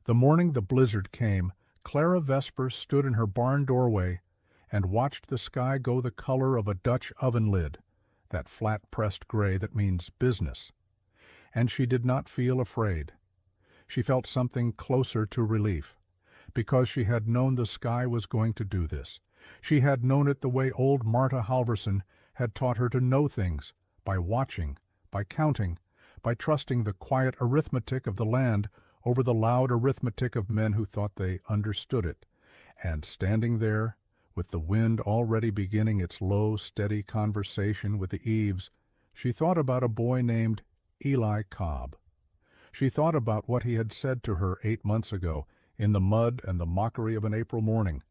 The morning the blizzard came, Clara Vesper stood in her barn doorway and watched the sky go the color of a Dutch oven lid, that flat-pressed gray that means business. And she did not feel afraid. She felt something closer to relief, because she had known the sky was going to do this. She had known it the way old Marta Halverson had taught her to know things, by watching, by counting, by trusting the quiet arithmetic of the land over the loud arithmetic of men who thought they understood it. And standing there, with the wind already beginning its low, steady conversation with the eaves, she thought about a boy named Eli Cobb. She thought about what he had said to her 8 months ago, in the mud and the mockery of an April morning.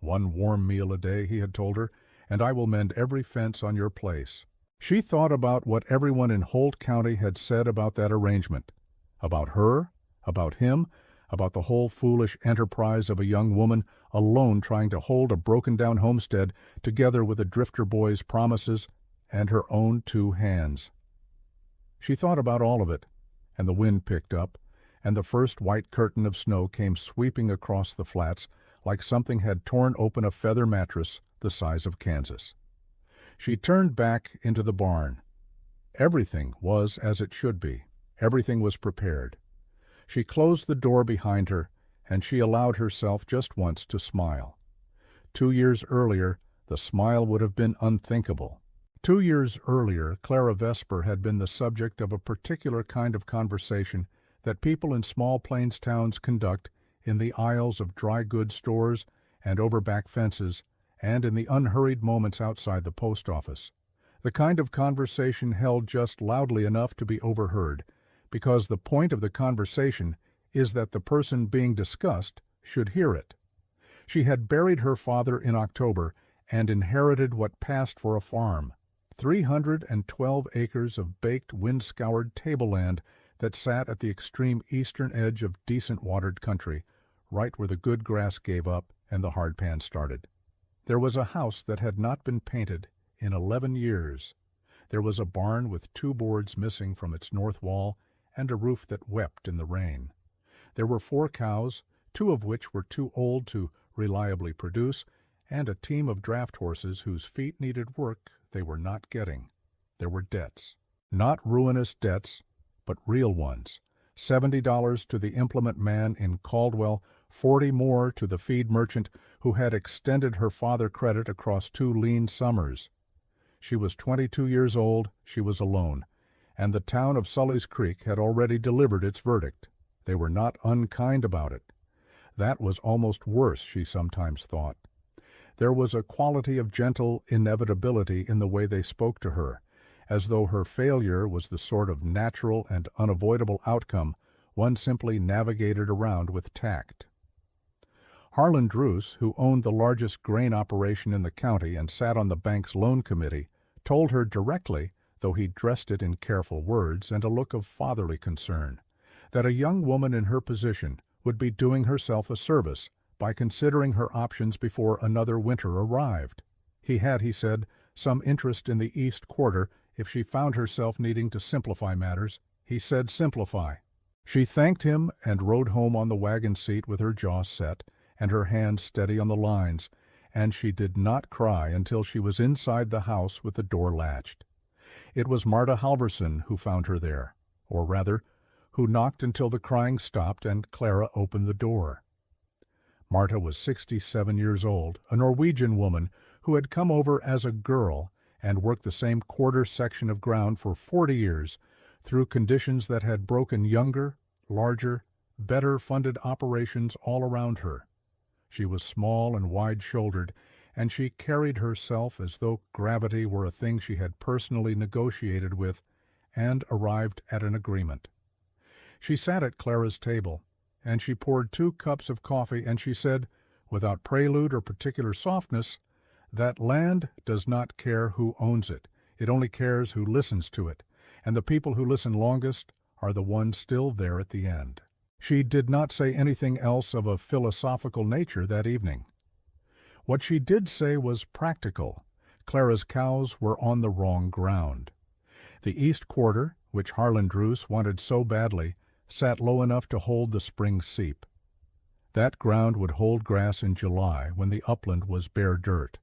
"One warm meal a day," he had told her, "and I will mend every fence on your place." She thought about what everyone in Holt County had said about that arrangement, about her, about him, about the whole foolish enterprise of a young woman alone trying to hold a broken-down homestead together with a drifter boy's promises and her own 2 hands. She thought about all of it, and the wind picked up, and the first white curtain of snow came sweeping across the flats like something had torn open a feather mattress the size of Kansas. She turned back into the barn. Everything was as it should be. Everything was prepared. She closed the door behind her, and she allowed herself just once to smile. 2 years earlier, the smile would have been unthinkable. 2 years earlier, Clara Vesper had been the subject of a particular kind of conversation that people in small plains towns conduct in the aisles of dry goods stores and over back fences and in the unhurried moments outside the post office. The kind of conversation held just loudly enough to be overheard, because the point of the conversation is that the person being discussed should hear it. She had buried her father in October and inherited what passed for a farm, 312 acres of baked, wind-scoured tableland that sat at the extreme eastern edge of decent-watered country, right where the good grass gave up and the hard pan started. There was a house that had not been painted in 11 years. There was a barn with 2 boards missing from its north wall and a roof that wept in the rain. There were 4 cows, 2 of which were too old to reliably produce, and a team of draft horses whose feet needed work they were not getting. There were debts. Not ruinous debts, but real ones. $70 to the implement man in Caldwell, 40 more to the feed merchant who had extended her father credit across 2 lean summers. She was 22 years old, she was alone, and the town of Sully's Creek had already delivered its verdict. They were not unkind about it. That was almost worse, she sometimes thought. There was a quality of gentle inevitability in the way they spoke to her, as though her failure was the sort of natural and unavoidable outcome one simply navigated around with tact. Harlan Druce, who owned the largest grain operation in the county and sat on the bank's loan committee, told her directly, though he dressed it in careful words and a look of fatherly concern, that a young woman in her position would be doing herself a service by considering her options before another winter arrived. He had, he said, some interest in the East Quarter if she found herself needing to simplify matters. He said simplify. She thanked him and rode home on the wagon seat with her jaw set and her hand steady on the lines, and she did not cry until she was inside the house with the door latched. It was Marta Halverson who found her there, or rather, who knocked until the crying stopped and Clara opened the door. Marta was 67 years old, a Norwegian woman who had come over as a girl and worked the same quarter section of ground for 40 years through conditions that had broken younger, larger, better-funded operations all around her. She was small and wide-shouldered, and she carried herself as though gravity were a thing she had personally negotiated with and arrived at an agreement. She sat at Clara's table, and she poured 2 cups of coffee, and she said, without prelude or particular softness, that land does not care who owns it. It only cares who listens to it, and the people who listen longest are the ones still there at the end. She did not say anything else of a philosophical nature that evening. What she did say was practical. Clara's cows were on the wrong ground. The East Quarter, which Harlan Druce wanted so badly, sat low enough to hold the spring seep. That ground would hold grass in July when the upland was bare dirt.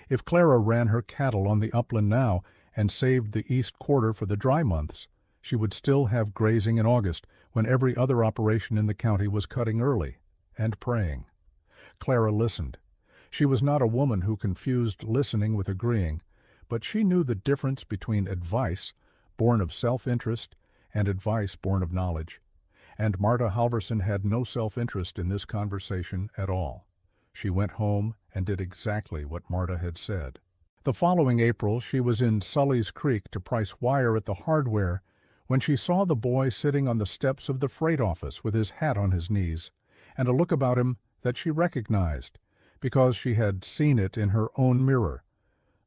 If Clara ran her cattle on the upland now and saved the east quarter for the dry months, she would still have grazing in August when every other operation in the county was cutting early and praying. Clara listened. She was not a woman who confused listening with agreeing, but she knew the difference between advice, born of self-interest, and advice born of knowledge. And Marta Halverson had no self-interest in this conversation at all. She went home and did exactly what Marta had said. The following April she was in Sully's Creek to price wire at the hardware when she saw the boy sitting on the steps of the freight office with his hat on his knees, and a look about him that she recognized, because she had seen it in her own mirror,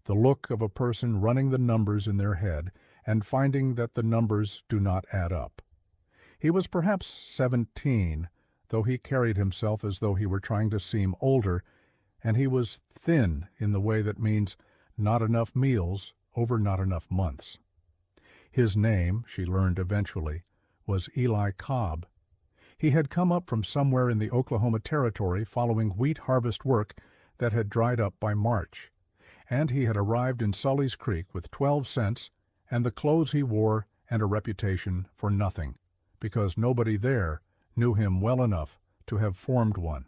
the look of a person running the numbers in their head and finding that the numbers do not add up. He was perhaps 17, though he carried himself as though he were trying to seem older, and he was thin in the way that means not enough meals over not enough months. His name, she learned eventually, was Eli Cobb. He had come up from somewhere in the Oklahoma Territory following wheat harvest work that had dried up by March, and he had arrived in Sully's Creek with 12 cents and the clothes he wore and a reputation for nothing, because nobody there knew him well enough to have formed one.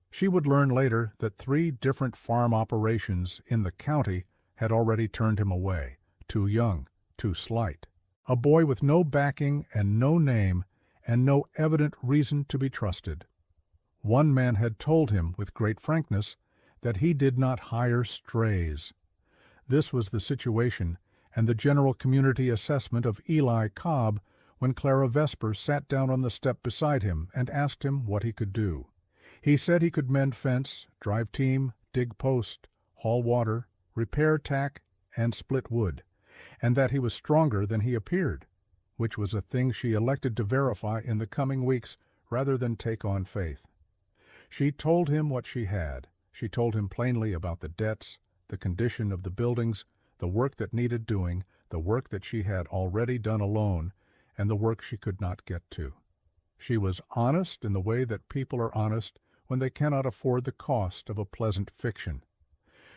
She would learn later that 3 different farm operations in the county had already turned him away, too young, too slight. A boy with no backing and no name and no evident reason to be trusted. One man had told him with great frankness that he did not hire strays. This was the situation and the general community assessment of Eli Cobb when Clara Vesper sat down on the step beside him and asked him what he could do. He said he could mend fence, drive team, dig post, haul water, repair tack, and split wood, and that he was stronger than he appeared, which was a thing she elected to verify in the coming weeks rather than take on faith. She told him what she had. She told him plainly about the debts, the condition of the buildings, the work that needed doing, the work that she had already done alone, and the work she could not get to. She was honest in the way that people are honest when they cannot afford the cost of a pleasant fiction.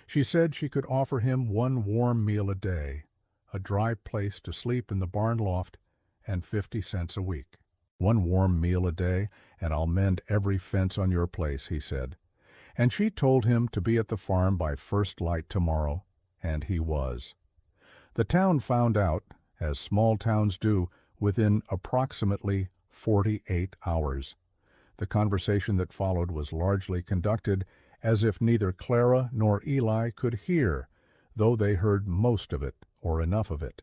She said she could offer him 1 warm meal a day, a dry place to sleep in the barn loft, and 50 cents a week. 1 warm meal a day, and I'll mend every fence on your place, he said. And she told him to be at the farm by first light tomorrow, and he was. The town found out, as small towns do, within approximately 48 hours. The conversation that followed was largely conducted as if neither Clara nor Eli could hear, though they heard most of it, or enough of it.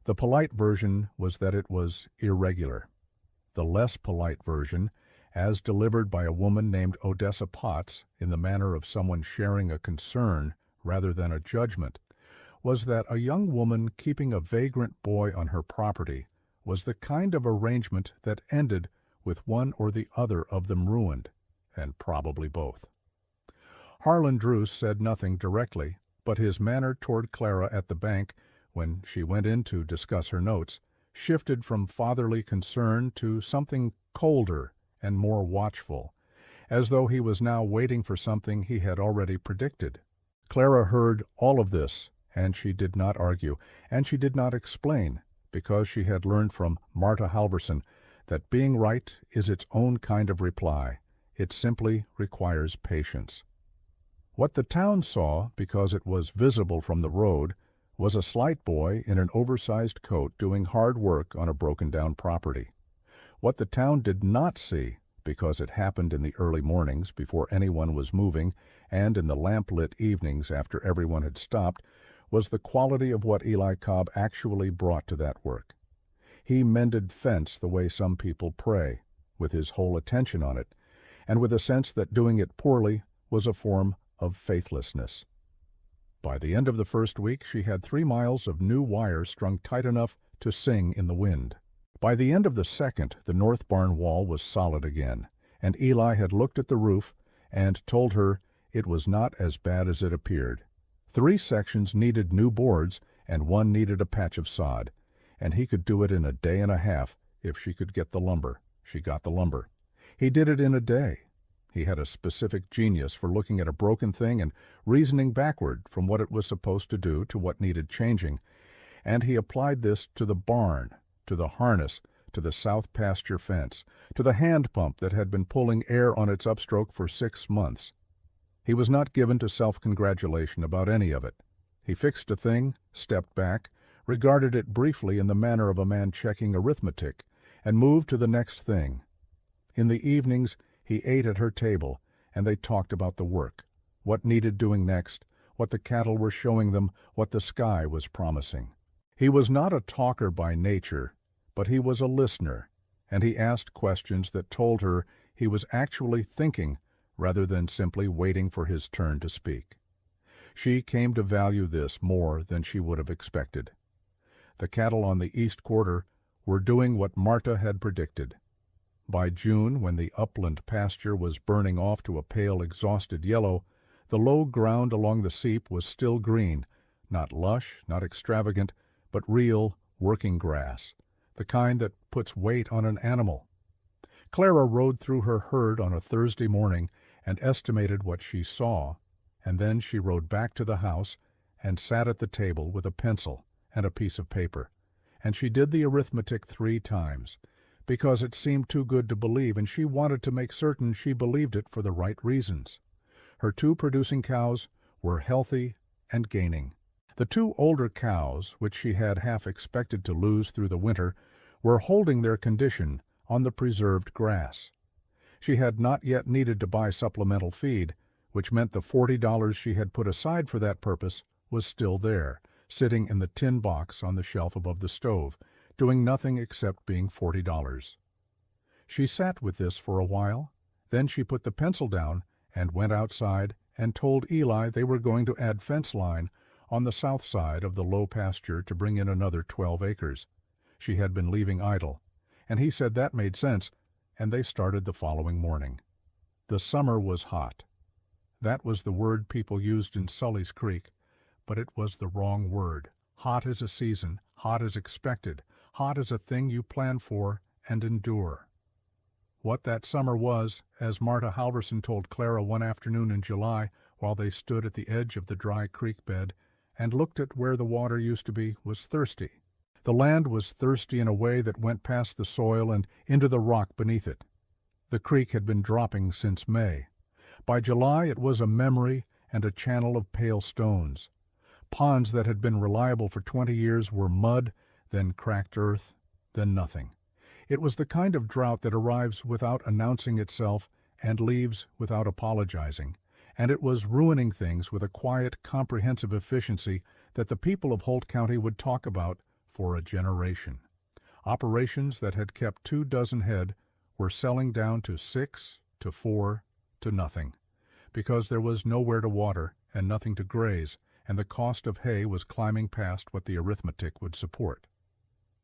The polite version was that it was irregular. The less polite version, as delivered by a woman named Odessa Potts in the manner of someone sharing a concern rather than a judgment, was that a young woman keeping a vagrant boy on her property was the kind of arrangement that ended with one or the other of them ruined, and probably both. Harlan Druce said nothing directly, but his manner toward Clara at the bank, when she went in to discuss her notes, shifted from fatherly concern to something colder and more watchful, as though he was now waiting for something he had already predicted. Clara heard all of this, and she did not argue, and she did not explain, because she had learned from Marta Halverson that being right is its own kind of reply. It simply requires patience. What the town saw, because it was visible from the road, was a slight boy in an oversized coat doing hard work on a broken-down property. What the town did not see, because it happened in the early mornings before anyone was moving and in the lamp-lit evenings after everyone had stopped, was the quality of what Eli Cobb actually brought to that work. He mended fence the way some people pray, with his whole attention on it, and with a sense that doing it poorly was a form of faithlessness. By the end of the first week, she had 3 miles of new wire strung tight enough to sing in the wind. By the end of the second, the north barn wall was solid again, and Eli had looked at the roof and told her it was not as bad as it appeared. 3 sections needed new boards, and 1 needed a patch of sod, and he could do it in a day and a half if she could get the lumber. She got the lumber. He did it in a day. He had a specific genius for looking at a broken thing and reasoning backward from what it was supposed to do to what needed changing, and he applied this to the barn, to the harness, to the south pasture fence, to the hand pump that had been pulling air on its upstroke for 6 months. He was not given to self-congratulation about any of it. He fixed a thing, stepped back, regarded it briefly in the manner of a man checking arithmetic, and moved to the next thing. In the evenings, he ate at her table, and they talked about the work, what needed doing next, what the cattle were showing them, what the sky was promising. He was not a talker by nature, but he was a listener, and he asked questions that told her he was actually thinking rather than simply waiting for his turn to speak. She came to value this more than she would have expected. The cattle on the East Quarter were doing what Marta had predicted. By June, when the upland pasture was burning off to a pale, exhausted yellow, the low ground along the seep was still green, not lush, not extravagant, but real, working grass, the kind that puts weight on an animal. Clara rode through her herd on a Thursday morning and estimated what she saw, and then she rode back to the house and sat at the table with a pencil and a piece of paper, and she did the arithmetic 3 times, because it seemed too good to believe, and she wanted to make certain she believed it for the right reasons. Her 2 producing cows were healthy and gaining. The 2 older cows, which she had half expected to lose through the winter, were holding their condition on the preserved grass. She had not yet needed to buy supplemental feed, which meant the $40 she had put aside for that purpose was still there, sitting in the tin box on the shelf above the stove, doing nothing except being $40. She sat with this for a while, then she put the pencil down and went outside and told Eli they were going to add fence line on the south side of the low pasture to bring in another 12 acres. She had been leaving idle, and he said that made sense, and they started the following morning. The summer was hot. That was the word people used in Sully's Creek, but it was the wrong word. Hot is a season, hot is expected, hot is a thing you plan for and endure. What that summer was, as Marta Halverson told Clara one afternoon in July while they stood at the edge of the dry creek bed and looked at where the water used to be, was thirsty. The land was thirsty in a way that went past the soil and into the rock beneath it. The creek had been dropping since May. By July it was a memory and a channel of pale stones. Ponds that had been reliable for 20 years were mud, then cracked earth, then nothing. It was the kind of drought that arrives without announcing itself and leaves without apologizing, and it was ruining things with a quiet, comprehensive efficiency that the people of Holt County would talk about for a generation. Operations that had kept 24 head were selling down to 6, to 4, to nothing, because there was nowhere to water and nothing to graze, and the cost of hay was climbing past what the arithmetic would support.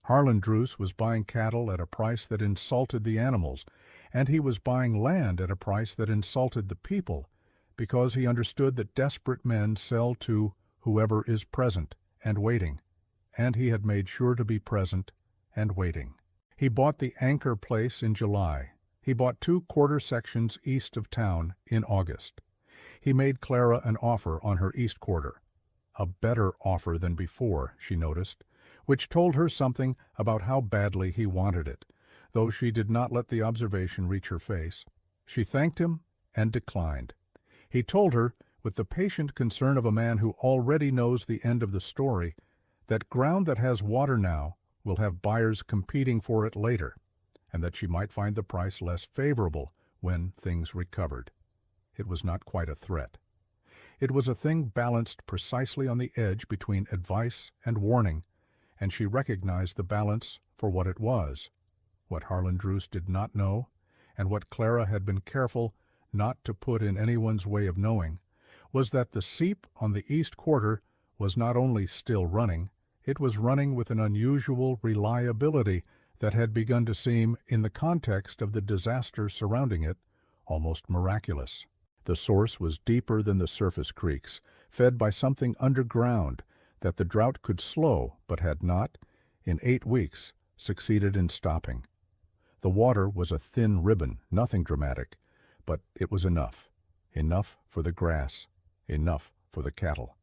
Harlan Druce was buying cattle at a price that insulted the animals, and he was buying land at a price that insulted the people, because he understood that desperate men sell to whoever is present and waiting, and he had made sure to be present and waiting. He bought the Anchor Place in July. He bought 2 quarter sections east of town in August. He made Clara an offer on her East Quarter, a better offer than before, she noticed, which told her something about how badly he wanted it, though she did not let the observation reach her face. She thanked him and declined. He told her, with the patient concern of a man who already knows the end of the story, that ground that has water now will have buyers competing for it later, and that she might find the price less favorable when things recovered. It was not quite a threat. It was a thing balanced precisely on the edge between advice and warning, and she recognized the balance for what it was. What Harlan Druce did not know, and what Clara had been careful not to put in anyone's way of knowing, was that the seep on the East Quarter was not only still running, it was running with an unusual reliability that had begun to seem, in the context of the disaster surrounding it, almost miraculous. The source was deeper than the surface creeks, fed by something underground that the drought could slow, but had not, in 8 weeks, succeeded in stopping. The water was a thin ribbon, nothing dramatic, but it was enough. Enough for the grass, enough for the cattle.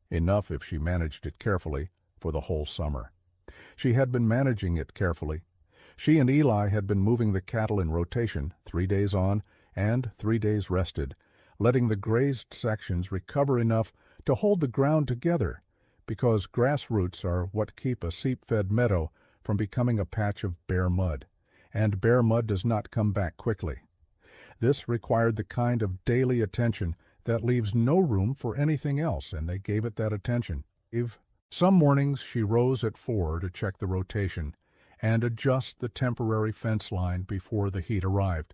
Enough, if she managed it carefully, for the whole summer. She had been managing it carefully. She and Eli had been moving the cattle in rotation, 3 days on and 3 days rested, letting the grazed sections recover enough to hold the ground together, because grass roots are what keep a seep-fed meadow from becoming a patch of bare mud, and bare mud does not come back quickly. This required the kind of daily attention that leaves no room for anything else, and they gave it that attention. Some mornings she rose at 4 to check the rotation and adjust the temporary fence line before the heat arrived,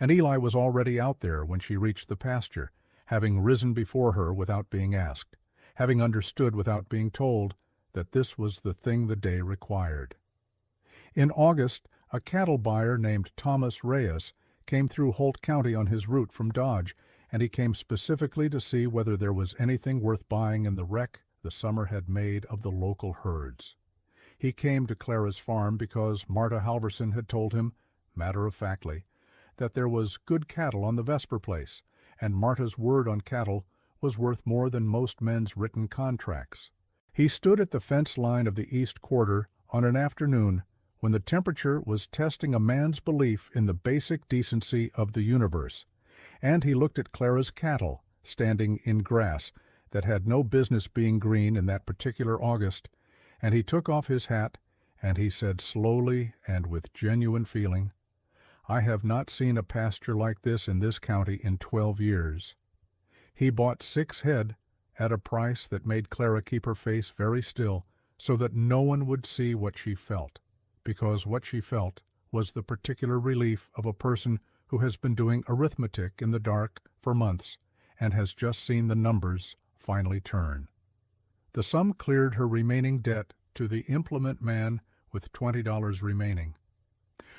and Eli was already out there when she reached the pasture, having risen before her without being asked, having understood without being told that this was the thing the day required. In August, a cattle buyer named Thomas Reyes came through Holt County on his route from Dodge, and he came specifically to see whether there was anything worth buying in the wreck the summer had made of the local herds. He came to Clara's farm because Marta Halverson had told him, matter-of-factly, that there was good cattle on the Vesper place, and Marta's word on cattle was worth more than most men's written contracts. He stood at the fence line of the east quarter on an afternoon when the temperature was testing a man's belief in the basic decency of the universe, and he looked at Clara's cattle standing in grass that had no business being green in that particular August, and he took off his hat, and he said slowly and with genuine feeling, "I have not seen a pasture like this in this county in 12 years. He bought 6 head at a price that made Clara keep her face very still so that no one would see what she felt, because what she felt was the particular relief of a person who has been doing arithmetic in the dark for months and has just seen the numbers finally turn. The sum cleared her remaining debt to the implement man with $20 remaining.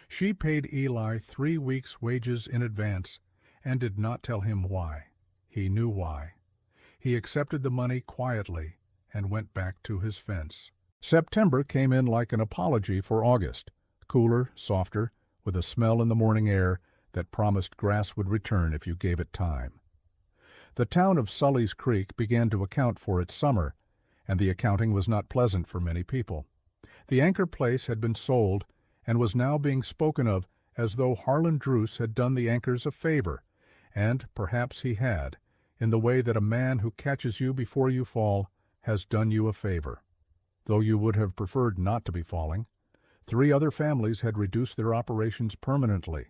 She paid Eli 3 weeks' wages in advance and did not tell him why. He knew why. He accepted the money quietly and went back to his fence. September came in like an apology for August, cooler, softer, with a smell in the morning air that promised grass would return if you gave it time. The town of Sully's Creek began to account for its summer, and the accounting was not pleasant for many people. The Anchor place had been sold and was now being spoken of as though Harlan Druce had done the Anchors a favor, and perhaps he had, in the way that a man who catches you before you fall has done you a favor. Though you would have preferred not to be falling. 3 other families had reduced their operations permanently.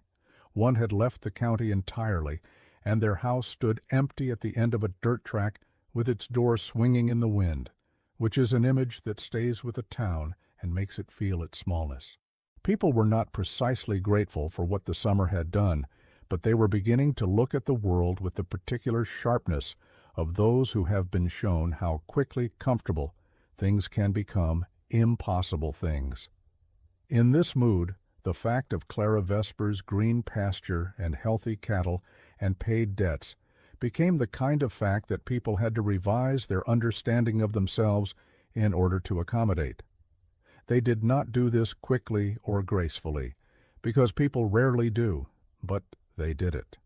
One had left the county entirely, and their house stood empty at the end of a dirt track with its door swinging in the wind, which is an image that stays with a town and makes it feel its smallness. People were not precisely grateful for what the summer had done, but they were beginning to look at the world with the particular sharpness of those who have been shown how quickly comfortable things can become impossible things. In this mood, the fact of Clara Vesper's green pasture and healthy cattle and paid debts became the kind of fact that people had to revise their understanding of themselves in order to accommodate. They did not do this quickly or gracefully, because people rarely do, but they did it.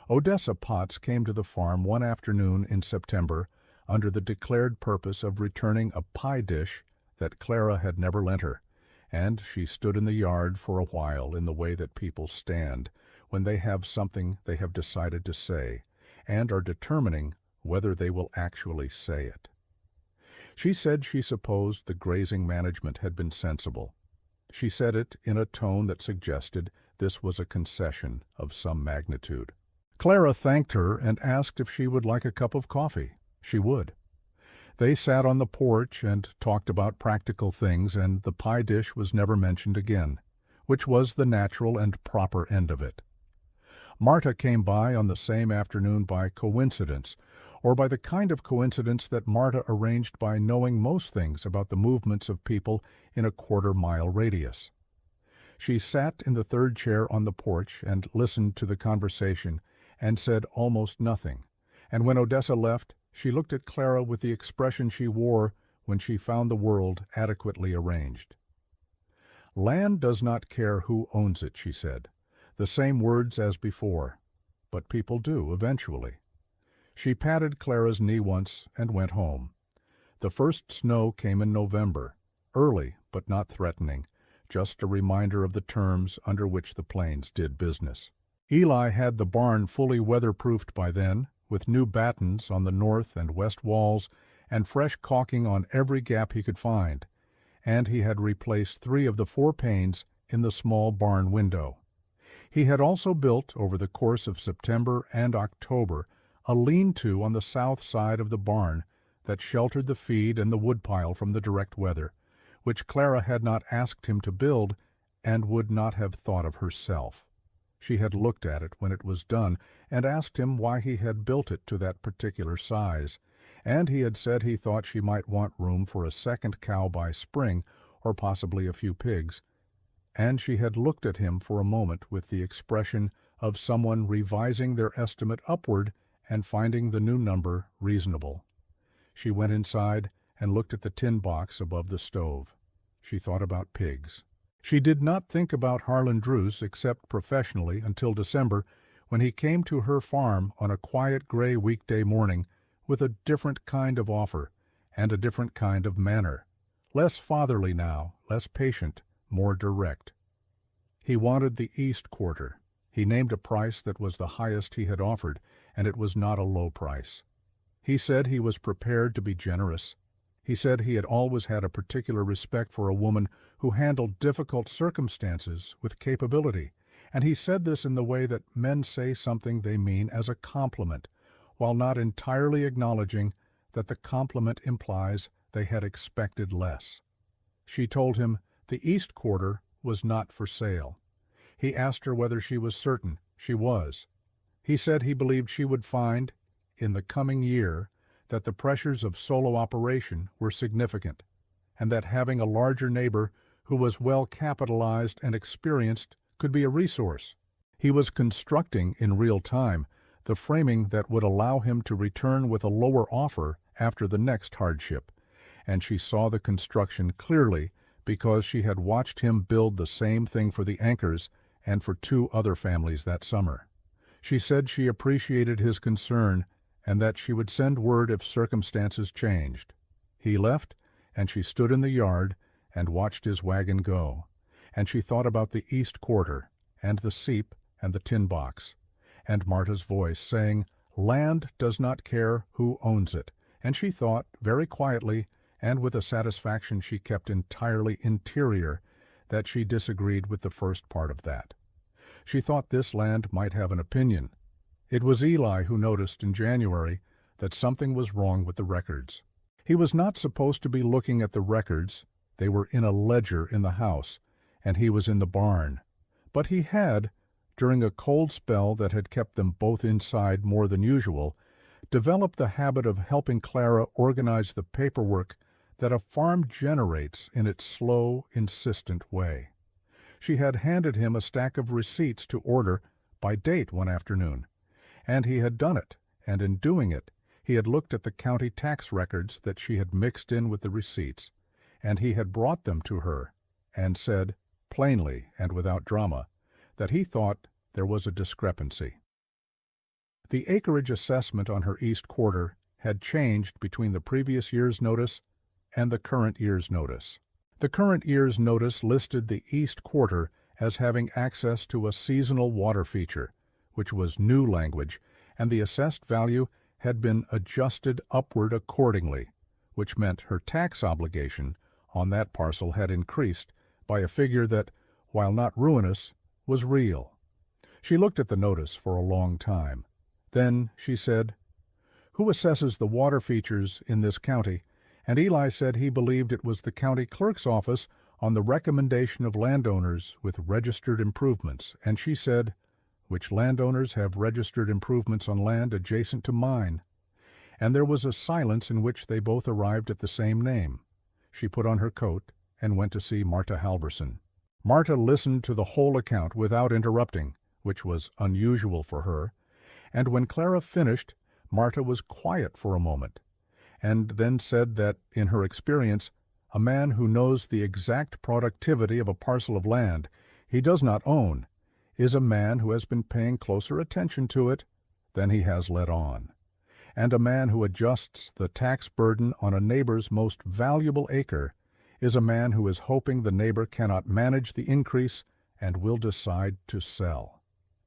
Odessa Potts came to the farm one afternoon in September under the declared purpose of returning a pie dish that Clara had never lent her, and she stood in the yard for a while in the way that people stand when they have something they have decided to say and are determining whether they will actually say it. She said she supposed the grazing management had been sensible. She said it in a tone that suggested this was a concession of some magnitude. Clara thanked her and asked if she would like a cup of coffee. She would. They sat on the porch and talked about practical things, and the pie dish was never mentioned again, which was the natural and proper end of it. Marta came by on the same afternoon by coincidence, or by the kind of coincidence that Marta arranged by knowing most things about the movements of people in a quarter-mile radius. She sat in the third chair on the porch and listened to the conversation and said almost nothing, and when Odessa left, she looked at Clara with the expression she wore when she found the world adequately arranged. "Land does not care who owns it," she said, the same words as before, but people do eventually. She patted Clara's knee once and went home. The first snow came in November, early but not threatening, just a reminder of the terms under which the Plains did business. Eli had the barn fully weatherproofed by then, with new battens on the north and west walls and fresh caulking on every gap he could find, and he had replaced 3 of the 4 panes in the small barn window. He had also built, over the course of September and October, a lean-to on the south side of the barn that sheltered the feed and the woodpile from the direct weather, which Clara had not asked him to build and would not have thought of herself. She had looked at it when it was done and asked him why he had built it to that particular size, and he had said he thought she might want room for a second cow by spring, or possibly a few pigs, and she had looked at him for a moment with the expression of someone revising their estimate upward and finding the new number reasonable. She went inside and looked at the tin box above the stove. She thought about pigs. She did not think about Harlan Druce except professionally until December, when he came to her farm on a quiet gray weekday morning with a different kind of offer and a different kind of manner, less fatherly now, less patient, more direct. He wanted the East Quarter. He named a price that was the highest he had offered, and it was not a low price. He said he was prepared to be generous. He said he had always had a particular respect for a woman who handled difficult circumstances with capability, and he said this in the way that men say something they mean as a compliment, while not entirely acknowledging that the compliment implies they had expected less. She told him the East Quarter was not for sale. He asked her whether she was certain. She was. He said he believed she would find, in the coming year, that the pressures of solo operation were significant, and that having a larger neighbor who was well capitalized and experienced could be a resource. He was constructing in real time the framing that would allow him to return with a lower offer after the next hardship, and she saw the construction clearly because she had watched him build the same thing for the Anchors and for 2 other families that summer. She said she appreciated his concern and that she would send word if circumstances changed. He left, and she stood in the yard and watched his wagon go, and she thought about the East Quarter, and the seep, and the tin box, and Marta's voice saying, "Land does not care who owns it," and she thought, very quietly, and with a satisfaction she kept entirely interior, that she disagreed with the first part of that. She thought this land might have an opinion. It was Eli who noticed in January that something was wrong with the records. He was not supposed to be looking at the records. They were in a ledger in the house, and he was in the barn. But he had, during a cold spell that had kept them both inside more than usual, developed the habit of helping Clara organize the paperwork that a farm generates in its slow, insistent way. She had handed him a stack of receipts to order by date one afternoon, and he had done it, and in doing it, he had looked at the county tax records that she had mixed in with the receipts, and he had brought them to her, and said, plainly and without drama, that he thought there was a discrepancy. The acreage assessment on her East Quarter had changed between the previous year's notice and the current year's notice. The current year's notice listed the East Quarter as having access to a seasonal water feature, which was new language, and the assessed value had been adjusted upward accordingly, which meant her tax obligation on that parcel had increased by a figure that, while not ruinous, was real. She looked at the notice for a long time. Then she said, "Who assesses the water features in this county?" And Eli said he believed it was the county clerk's office on the recommendation of landowners with registered improvements, and she said, "Which landowners have registered improvements on land adjacent to mine?" And there was a silence in which they both arrived at the same name. She put on her coat and went to see Marta Halverson. Marta listened to the whole account without interrupting, which was unusual for her, and when Clara finished, Marta was quiet for a moment, and then said that, in her experience, a man who knows the exact productivity of a parcel of land he does not own is a man who has been paying closer attention to it than he has let on, and a man who adjusts the tax burden on a neighbor's most valuable acre is a man who is hoping the neighbor cannot manage the increase and will decide to sell.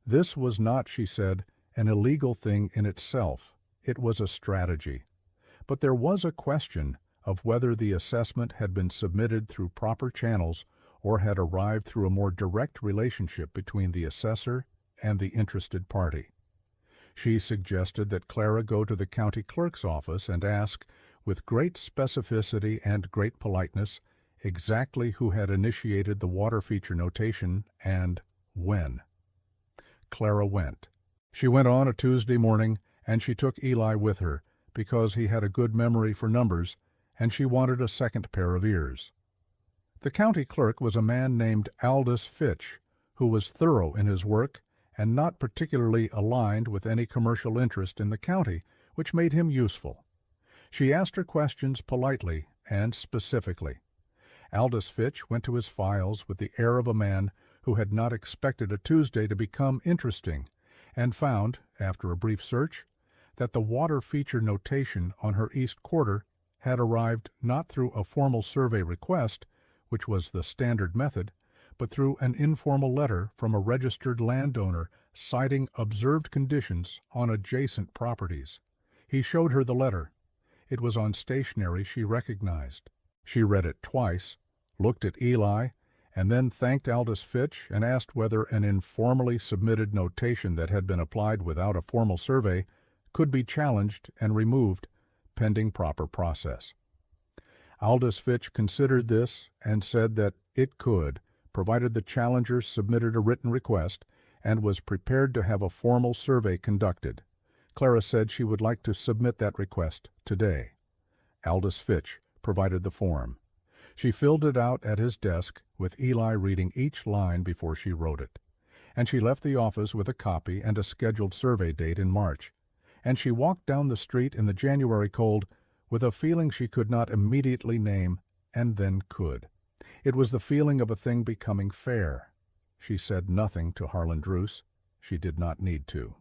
This was not, she said, an illegal thing in itself. It was a strategy. But there was a question of whether the assessment had been submitted through proper channels or had arrived through a more direct relationship between the assessor and the interested party. She suggested that Clara go to the county clerk's office and ask, with great specificity and great politeness, exactly who had initiated the water feature notation and when. Clara went. She went on a Tuesday morning, and she took Eli with her, because he had a good memory for numbers, and she wanted a second pair of ears. The county clerk was a man named Aldous Fitch, who was thorough in his work and not particularly aligned with any commercial interest in the county, which made him useful. She asked her questions politely and specifically. Aldous Fitch went to his files with the air of a man who had not expected a Tuesday to become interesting, and found, after a brief search, that the water feature notation on her east quarter had arrived not through a formal survey request, which was the standard method, but through an informal letter from a registered landowner citing observed conditions on adjacent properties. He showed her the letter. It was on stationery she recognized. She read it twice, looked at Eli, and then thanked Aldous Fitch and asked whether an informally submitted notation that had been applied without a formal survey could be challenged and removed pending proper process. Aldous Fitch considered this and said that it could, provided the challenger submitted a written request and was prepared to have a formal survey conducted. Clara said she would like to submit that request today. Aldous Fitch provided the form. She filled it out at his desk, with Eli reading each line before she wrote it. And she left the office with a copy and a scheduled survey date in March. And she walked down the street in the January cold with a feeling she could not immediately name, and then could. It was the feeling of a thing becoming fair. She said nothing to Harlan Druce. She did not need to.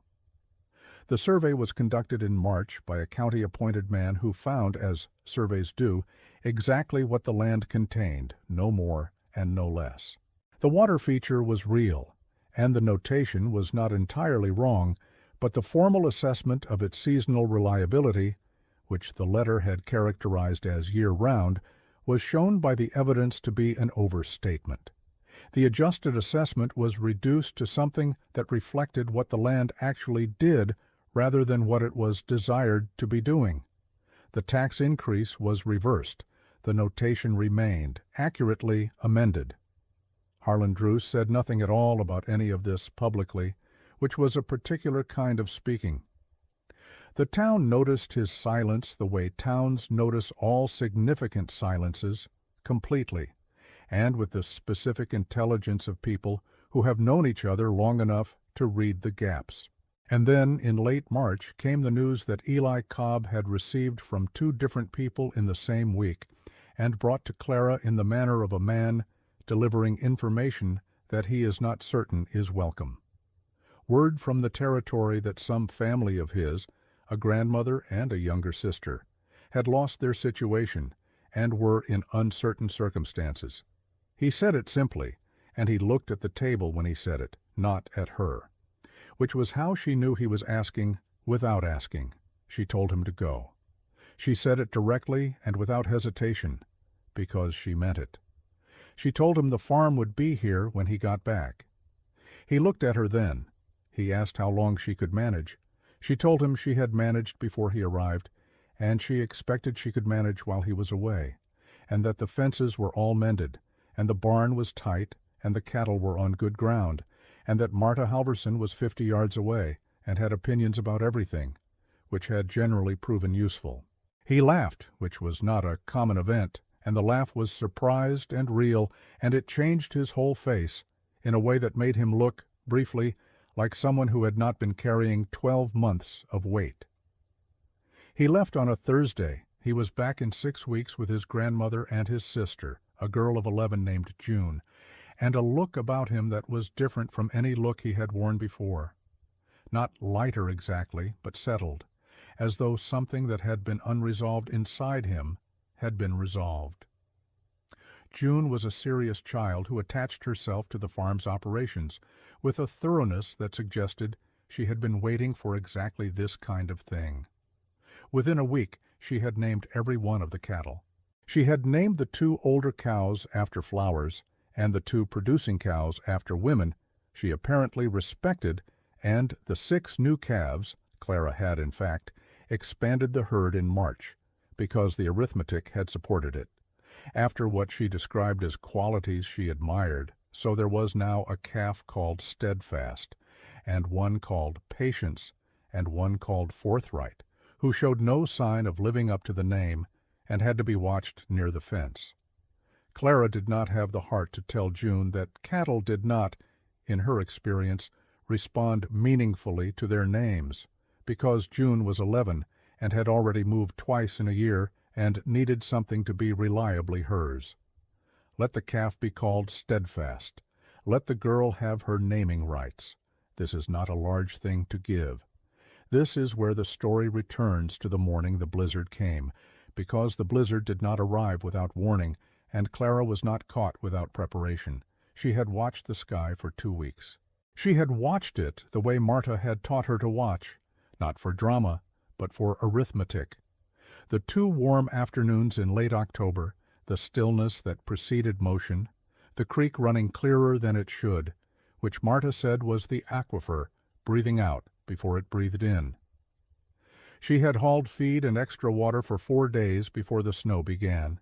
The survey was conducted in March by a county-appointed man who found, as surveys do, exactly what the land contained, no more and no less. The water feature was real, and the notation was not entirely wrong, but the formal assessment of its seasonal reliability, which the letter had characterized as year-round, was shown by the evidence to be an overstatement. The adjusted assessment was reduced to something that reflected what the land actually did rather than what it was desired to be doing. The tax increase was reversed. The notation remained, accurately amended. Harlan Druce said nothing at all about any of this publicly, which was a particular kind of speaking. The town noticed his silence the way towns notice all significant silences, completely, and with the specific intelligence of people who have known each other long enough to read the gaps. And then, in late March, came the news that Eli Cobb had received from 2 different people in the same week, and brought to Clara in the manner of a man delivering information that he is not certain is welcome. Word from the territory that some family of his, a grandmother and a younger sister, had lost their situation and were in uncertain circumstances. He said it simply, and he looked at the table when he said it, not at her, which was how she knew he was asking without asking. She told him to go. She said it directly and without hesitation, because she meant it. She told him the farm would be here when he got back. He looked at her then. He asked how long she could manage. She told him she had managed before he arrived, and she expected she could manage while he was away, and that the fences were all mended, and the barn was tight, and the cattle were on good ground, and that Marta Halverson was 50 yards away, and had opinions about everything, which had generally proven useful. He laughed, which was not a common event, and the laugh was surprised and real, and it changed his whole face, in a way that made him look, briefly, like someone who had not been carrying 12 months of weight. He left on a Thursday. He was back in 6 weeks with his grandmother and his sister, a girl of 11 named June, and a look about him that was different from any look he had worn before. Not lighter exactly, but settled, as though something that had been unresolved inside him had been resolved. June was a serious child who attached herself to the farm's operations with a thoroughness that suggested she had been waiting for exactly this kind of thing. Within a week, she had named every one of the cattle. She had named the 2 older cows after flowers and the 2 producing cows after women she apparently respected, and the 6 new calves, Clara had, in fact, expanded the herd in March, because the arithmetic had supported it, after what she described as qualities she admired. So there was now a calf called Steadfast, and one called Patience, and one called Forthright, who showed no sign of living up to the name and had to be watched near the fence. Clara did not have the heart to tell June that cattle did not, in her experience, respond meaningfully to their names, because June was 11 and had already moved twice in a year and needed something to be reliably hers. Let the calf be called Steadfast. Let the girl have her naming rights. This is not a large thing to give. This is where the story returns to the morning the blizzard came, because the blizzard did not arrive without warning, and Clara was not caught without preparation. She had watched the sky for 2 weeks. She had watched it the way Marta had taught her to watch, not for drama, but for arithmetic. The 2 warm afternoons in late October, the stillness that preceded motion, the creek running clearer than it should, which Marta said was the aquifer breathing out before it breathed in. She had hauled feed and extra water for 4 days before the snow began.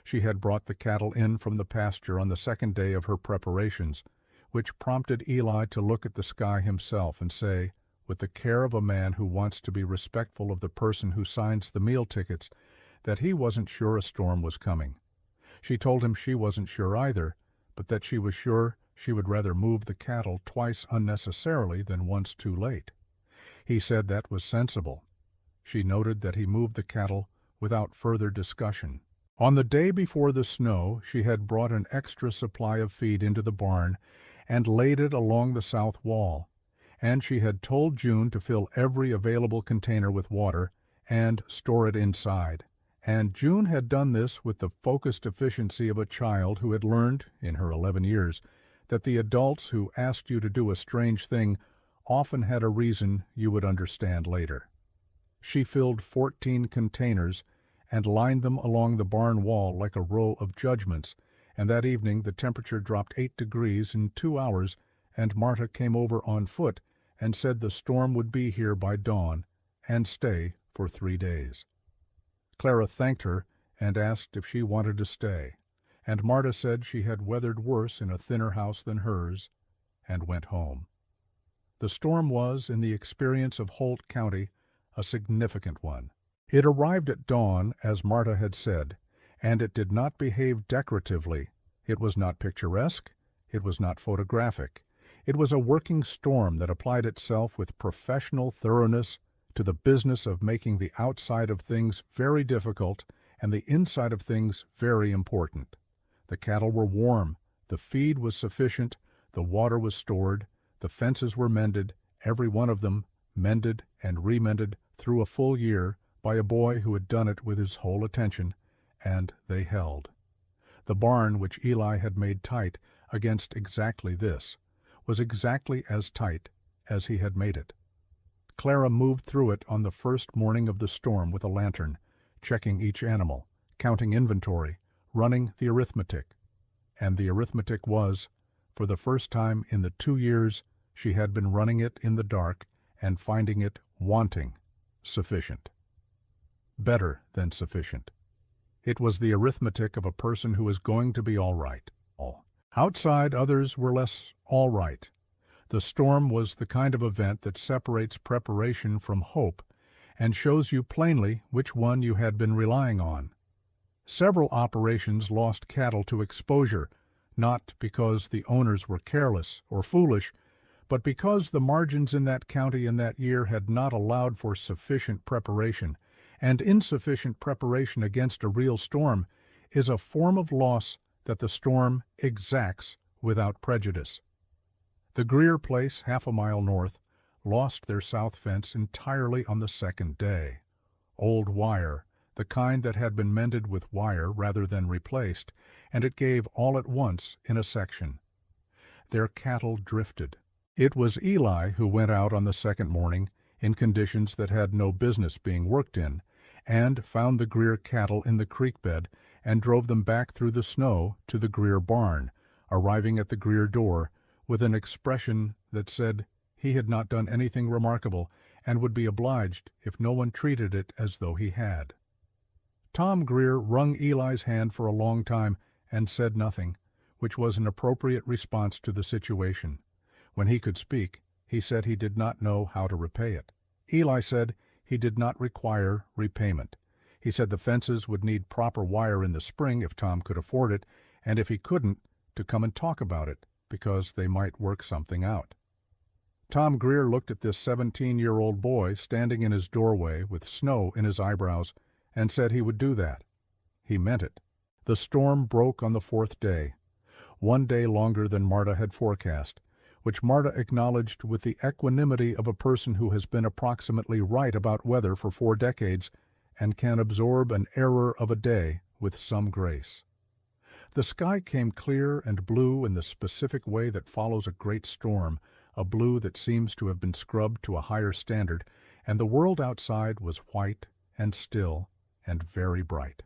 She had brought the cattle in from the pasture on the 2nd day of her preparations, which prompted Eli to look at the sky himself and say, with the care of a man who wants to be respectful of the person who signs the meal tickets, that he wasn't sure a storm was coming. She told him she wasn't sure either, but that she was sure she would rather move the cattle twice unnecessarily than once too late. He said that was sensible. She noted that he moved the cattle without further discussion. On the day before the snow, she had brought an extra supply of feed into the barn and laid it along the south wall, and she had told June to fill every available container with water and store it inside. And June had done this with the focused efficiency of a child who had learned, in her 11 years, that the adults who asked you to do a strange thing often had a reason you would understand later. She filled 14 containers and lined them along the barn wall like a row of judgments, and that evening the temperature dropped 8 degrees in 2 hours, and Marta came over on foot and said the storm would be here by dawn and stay for 3 days. Clara thanked her and asked if she wanted to stay, and Marta said she had weathered worse in a thinner house than hers, and went home. The storm was, in the experience of Holt County, a significant one. It arrived at dawn, as Marta had said, and it did not behave decoratively. It was not picturesque. It was not photographic. It was a working storm that applied itself with professional thoroughness to the business of making the outside of things very difficult and the inside of things very important. The cattle were warm, the feed was sufficient, the water was stored, the fences were mended, every one of them mended and remended through a full year by a boy who had done it with his whole attention, and they held. The barn, which Eli had made tight against exactly this, was exactly as tight as he had made it. Clara moved through it on the first morning of the storm with a lantern, checking each animal, counting inventory, running the arithmetic. And the arithmetic was, for the first time in the 2 years she had been running it in the dark and finding it wanting sufficient. Better than sufficient. It was the arithmetic of a person who is going to be all right. Outside, others were less all right. The storm was the kind of event that separates preparation from hope and shows you plainly which one you had been relying on. Several operations lost cattle to exposure, not because the owners were careless or foolish, but because the margins in that county in that year had not allowed for sufficient preparation, and insufficient preparation against a real storm is a form of loss that the storm exacts without prejudice. The Greer place, half a mile north, lost their south fence entirely on the second day. Old wire, the kind that had been mended with wire rather than replaced, and it gave all at once in a section. Their cattle drifted. It was Eli who went out on the second morning in conditions that had no business being worked in, and found the Greer cattle in the creek bed and drove them back through the snow to the Greer barn, arriving at the Greer door with an expression that said he had not done anything remarkable and would be obliged if no one treated it as though he had. Tom Greer wrung Eli's hand for a long time and said nothing, which was an appropriate response to the situation. When he could speak, he said he did not know how to repay it. Eli said he did not require repayment. He said the fences would need proper wire in the spring if Tom could afford it, and if he couldn't, to come and talk about it, because they might work something out. Tom Greer looked at this 17-year-old boy standing in his doorway with snow in his eyebrows and said he would do that. He meant it. The storm broke on the fourth day, one day longer than Marta had forecast, which Marta acknowledged with the equanimity of a person who has been approximately right about weather for 4 decades and can absorb an error of a day with some grace. The sky came clear and blue in the specific way that follows a great storm, a blue that seems to have been scrubbed to a higher standard, and the world outside was white and still and very bright.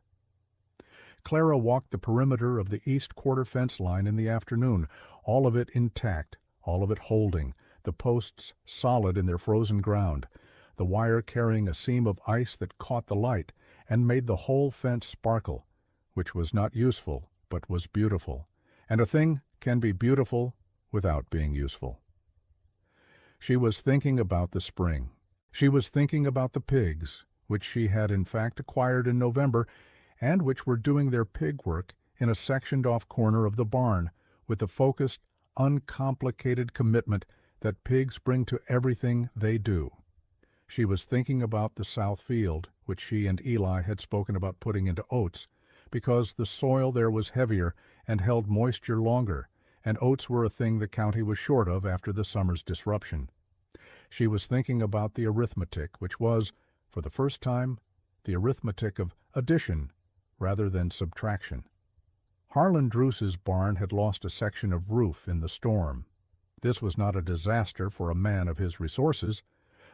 Clara walked the perimeter of the east quarter fence line in the afternoon, all of it intact, all of it holding, the posts solid in their frozen ground, the wire carrying a seam of ice that caught the light and made the whole fence sparkle, which was not useful but was beautiful, and a thing can be beautiful without being useful. She was thinking about the spring. She was thinking about the pigs, which she had in fact acquired in November, and which were doing their pig work in a sectioned-off corner of the barn, with the focused, uncomplicated commitment that pigs bring to everything they do. She was thinking about the south field, which she and Eli had spoken about putting into oats, because the soil there was heavier and held moisture longer, and oats were a thing the county was short of after the summer's disruption. She was thinking about the arithmetic, which was, for the first time, the arithmetic of addition rather than subtraction. Harlan Druce's barn had lost a section of roof in the storm. This was not a disaster for a man of his resources,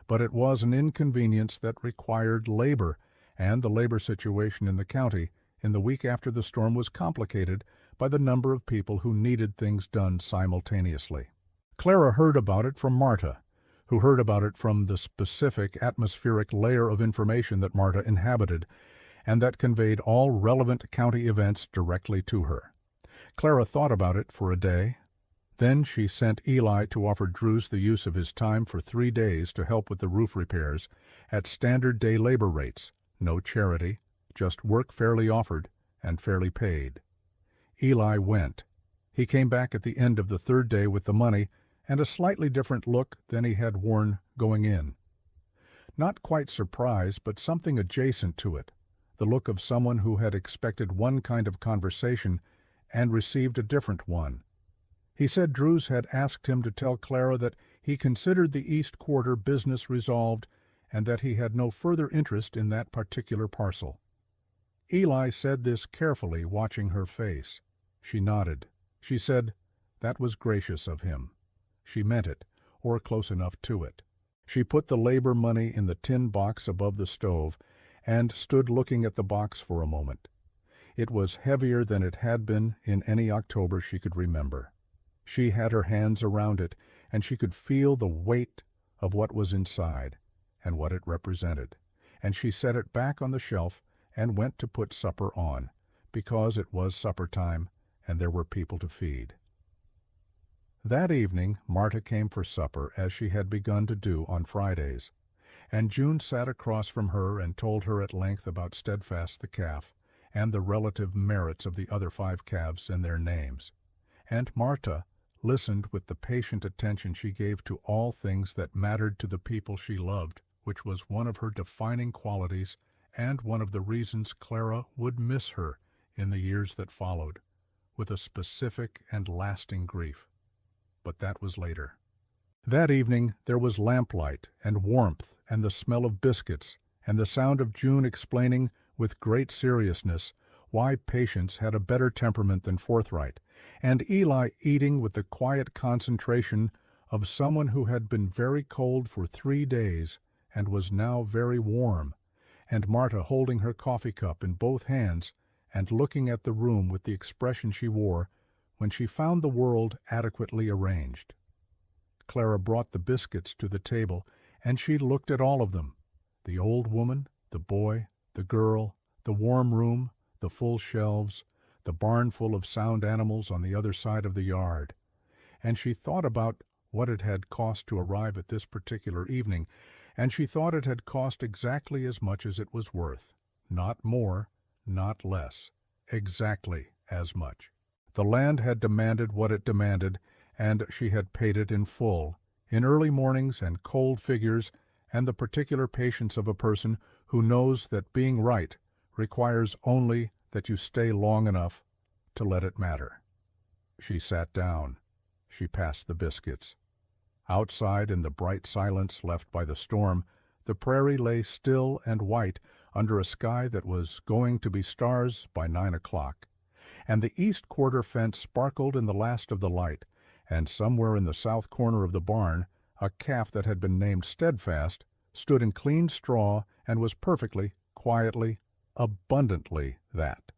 but it was an inconvenience that required labor, and the labor situation in the county in the week after the storm was complicated by the number of people who needed things done simultaneously. Clara heard about it from Marta, who heard about it from the specific atmospheric layer of information that Marta inhabited, and that conveyed all relevant county events directly to her. Clara thought about it for a day. Then she sent Eli to offer Druce the use of his time for 3 days to help with the roof repairs at standard day labor rates, no charity, just work fairly offered and fairly paid. Eli went. He came back at the end of the 3rd day with the money and a slightly different look than he had worn going in. Not quite surprise, but something adjacent to it, the look of someone who had expected one kind of conversation and received a different one. He said Druce had asked him to tell Clara that he considered the East Quarter business resolved and that he had no further interest in that particular parcel. Eli said this carefully, watching her face. She nodded. She said, that was gracious of him. She meant it, or close enough to it. She put the labor money in the tin box above the stove and stood looking at the box for a moment. It was heavier than it had been in any October she could remember. She had her hands around it, and she could feel the weight of what was inside and what it represented, and she set it back on the shelf and went to put supper on, because it was supper time and there were people to feed. That evening Marta came for supper, as she had begun to do on Fridays, and June sat across from her and told her at length about Steadfast the calf and the relative merits of the other 5 calves and their names. And Marta listened with the patient attention she gave to all things that mattered to the people she loved, which was one of her defining qualities and one of the reasons Clara would miss her in the years that followed, with a specific and lasting grief. But that was later. That evening there was lamplight and warmth and the smell of biscuits and the sound of June explaining with great seriousness why Patience had a better temperament than Forthright, and Eli eating with the quiet concentration of someone who had been very cold for 3 days and was now very warm, and Marta holding her coffee cup in both hands and looking at the room with the expression she wore when she found the world adequately arranged. Clara brought the biscuits to the table, and she looked at all of them, the old woman, the boy, the girl, the warm room, the full shelves, the barn full of sound animals on the other side of the yard, and she thought about what it had cost to arrive at this particular evening, and she thought it had cost exactly as much as it was worth. Not more, not less. Exactly as much. The land had demanded what it demanded, and she had paid it in full, in early mornings and cold figures, and the particular patience of a person who knows that being right requires only that you stay long enough to let it matter. She sat down. She passed the biscuits. Outside, in the bright silence left by the storm, the prairie lay still and white under a sky that was going to be stars by 9 o'clock, and the east quarter fence sparkled in the last of the light, and somewhere in the south corner of the barn a calf that had been named Steadfast stood in clean straw and was perfectly, quietly, abundantly that.